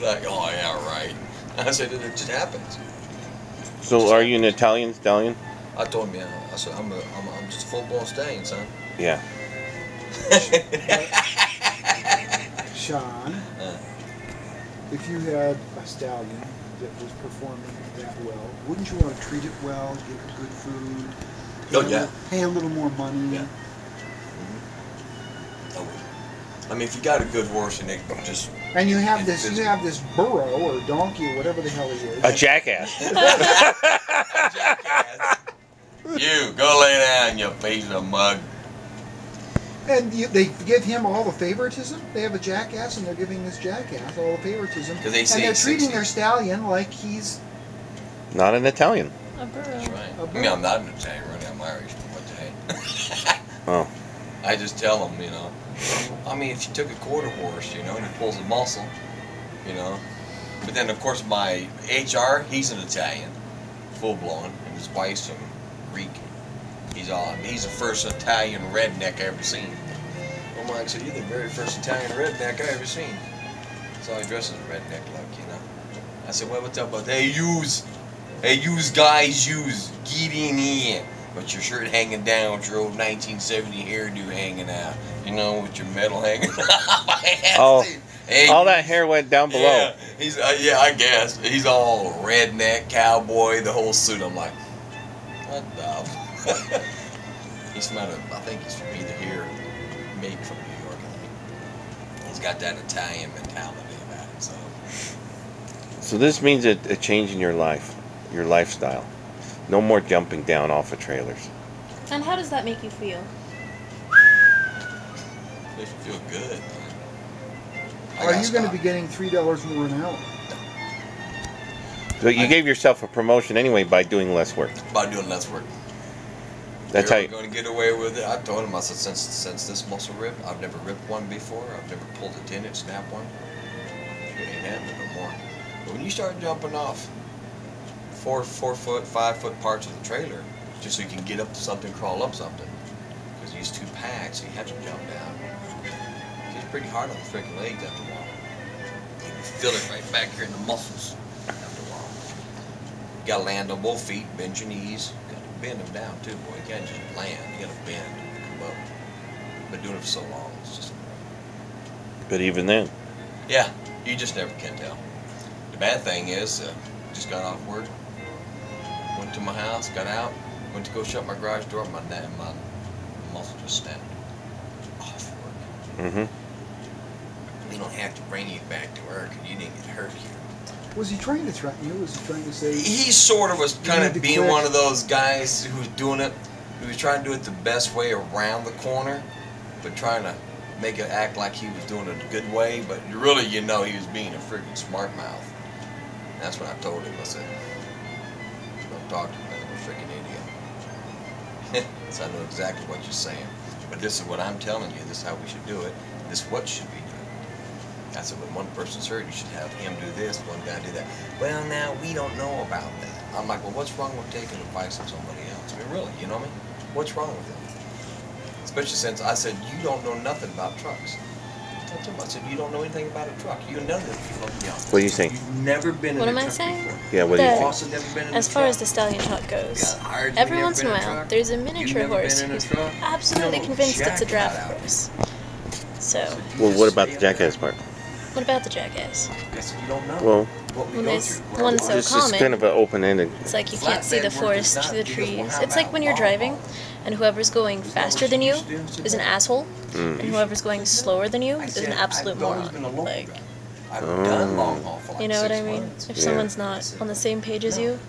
Like, oh yeah, right. I said, it just happens. So are you an Italian stallion? I told him, yeah. I said, I'm just a full-blown stallion, son. Yeah. Sean, if you had a stallion that was performing that well, wouldn't you want to treat it well, give it good food, pay a little more money? Yeah. I would. I mean, if you got a good horse and it just... And you have this burro or donkey or whatever the hell he is. A jackass. A jackass. You, go lay down, you piece of mug. And they give him all the favoritism? They have a jackass and they're giving this jackass all the favoritism. And they're treating their stallion like he's... Not an Italian. A burro. That's right. I mean, I'm not an Italian, really. I'm Irish, but what the heck. Oh. I just tell them, you know. I mean, if you took a quarter horse, you know, and he pulls a muscle, you know. But then, of course, my HR, he's an Italian, full-blown, and his wife's from Greek. He's the first Italian redneck I ever seen. Oh my, I said, you're the very first Italian redneck I ever seen. So I dress as a redneck look, you know. I said, well, what's up about that? Hey, guys, get in here. But your shirt hanging down with your old 1970 hairdo hanging out. You know, with your metal hanging out. Oh, hey, all that hair went down below. Yeah, he's, yeah, I guess. He's all redneck, cowboy, the whole suit. I'm like, what the... He's from I think he's from either here, maybe from New York, I think. He's got that Italian mentality about him, so. So this means a change in your life, your lifestyle. No more jumping down off of trailers. And how does that make you feel? Makes you feel good. Are you going to be getting $3 more an hour? So you gave yourself a promotion anyway by doing less work. By doing less work. That's how you're going to get away with it. I told him, I said, since this muscle rip, I've never ripped one before. I've never pulled a tin and snapped one. It ain't happening no more. But when you start jumping off 4 foot, 5 foot parts of the trailer, just so you can get up to something, crawl up something, because these two packed, so you have to jump down. It's pretty hard on the freaking legs after a while. You can feel it right back here in the muscles after a while. You gotta land on both feet, bend your knees. Bend them down too, boy. You can't just land. You gotta bend and come up. Been doing it for so long. It's just. But even then. Yeah, you just never can tell. The bad thing is, just got off work, went to my house, got out, went to go shut my garage door. My muscle just snapped off work. Mm-hmm. You don't have to bring you back to work, and you didn't get hurt here. Was he trying to threaten you? Was he trying to say... He sort of was kind of being one of those guys who was doing it. He was trying to do it the best way around the corner, but trying to make it act like he was doing it a good way. But really, you know, he was being a freaking smart mouth. That's what I told him. I said, don't talk to me, I'm a freaking idiot. So I know exactly what you're saying. But this is what I'm telling you. This is how we should do it. This is what should be done. I said, when one person's hurt, you should have him do this, one guy do that. Well, now, we don't know about that. I'm like, well, what's wrong with taking advice from somebody else? I mean, really, you know what I mean? What's wrong with it? Especially since I said, you don't know nothing about trucks. I said, you don't know anything about a truck. You know this people. What do you think? You've never been in a truck. What am I saying? Before. Yeah, what do you think? Also never been in as a far truck. as the stallion talk goes, Yeah, every once in a while, there's a miniature horse who's absolutely convinced it's a draft horse. So. Well, what about the jackass part? What about the jackass? I said, you don't know. Well, when there's one so it's common, kind of an open-ended. it's like you can't see the forest through the trees. It's like when you're driving, and whoever's going faster than you is an asshole, and whoever's going slower than you is an absolute moron. Like, you know what I mean? If someone's not on the same page as you,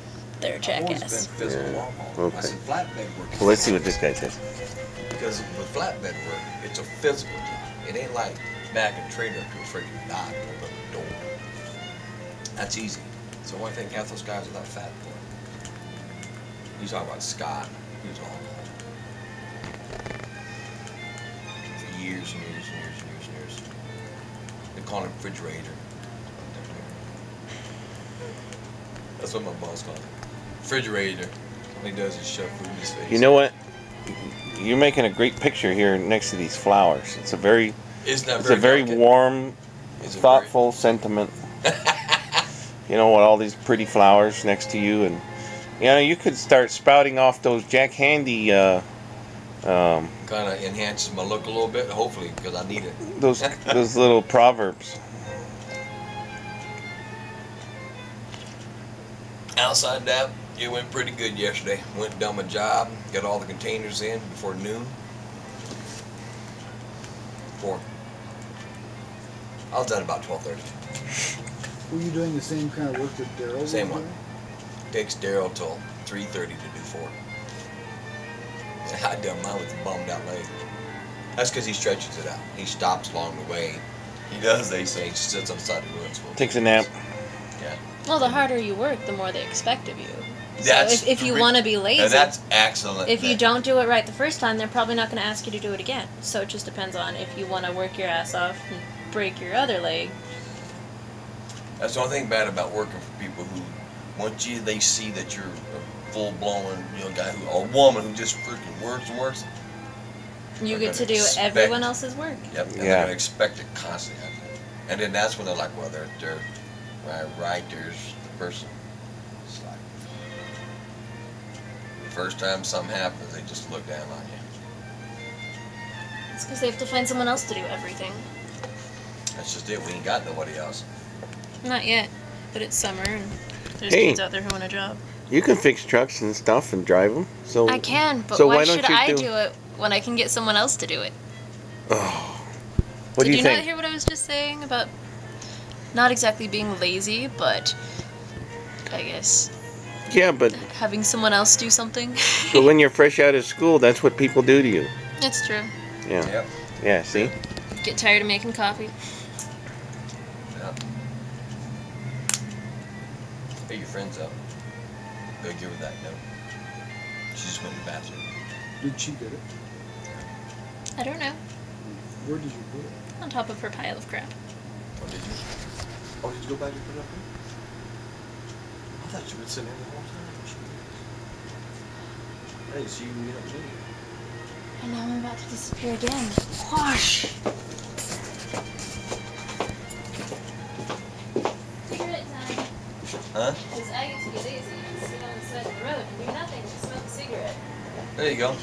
they're a jackass. Yeah. Okay. Well, let's see what this guy says. Because with flatbed work, it's a physical job. It ain't like back a trailer to a freaking dock to open the door. That's easy. So why think half those guys are that fat for? You talk about Scott, he was all for years and years and years and years and years. They call him refrigerator. That's what my boss calls him. Refrigerator. All he does is shove food in his face. You know what? You're making a great picture here next to these flowers. It's a very, Isn't that it's a very delicate? warm, thoughtful sentiment. You know, with all these pretty flowers next to you, and you know, you could start spouting off those Jack Handy. Kind of enhances my look a little bit, hopefully, because I need it. Those little proverbs. Outside that, it went pretty good yesterday. Went and done my job, got all the containers in before noon. I was done about 12:30. Were you doing the same kind of work that Daryl was Same doing? one. Takes Daryl till 3:30 to do 4. I done mine with a bummed out leg. That's because he stretches it out. He stops along the way. He does, they say. He sits on the side of the road. Takes a nap. Yeah. Well, the harder you work, the more they expect of you. That's so if you want to be lazy, that's excellent. If you don't do it right the first time, they're probably not going to ask you to do it again. So it just depends on if you want to work your ass off and break your other leg. That's the only thing bad about working for people who, once they see that you're a full-blown, guy or woman who just freaking works and works. You get to do everyone else's work. Yep. And they're gonna expect it constantly. And then that's when they're like, well, they're right. There's the person. It's like the first time something happens, they just look down on you. It's because they have to find someone else to do everything. That's just it. We ain't got nobody else. Not yet, but it's summer and there's Hey. kids out there who want a job. You can fix trucks and stuff and drive them. So I can, but so why don't should you I do it when I can get someone else to do it? Oh. What Did do you you not think? hear what I was just saying about not exactly being lazy, but I guess Yeah, but having someone else do something? but when you're fresh out of school, that's what people do to you. It's true. Yeah. Yep. Yeah. See. Get tired of making coffee. Yep. Hey, your friend's up. Go give her that note. She just went to the bathroom. Did she get it? I don't know. Where did you put it? On top of her pile of crap. Oh, did you? Oh, did you go back and put it up there? I thought you were sitting there the whole time. I didn't see you meet up with me. And now I'm about to disappear again. Whoosh! Cigarette time. Huh? Because I get to be lazy and sit on the side of the road and do nothing but smoke a cigarette. There you go.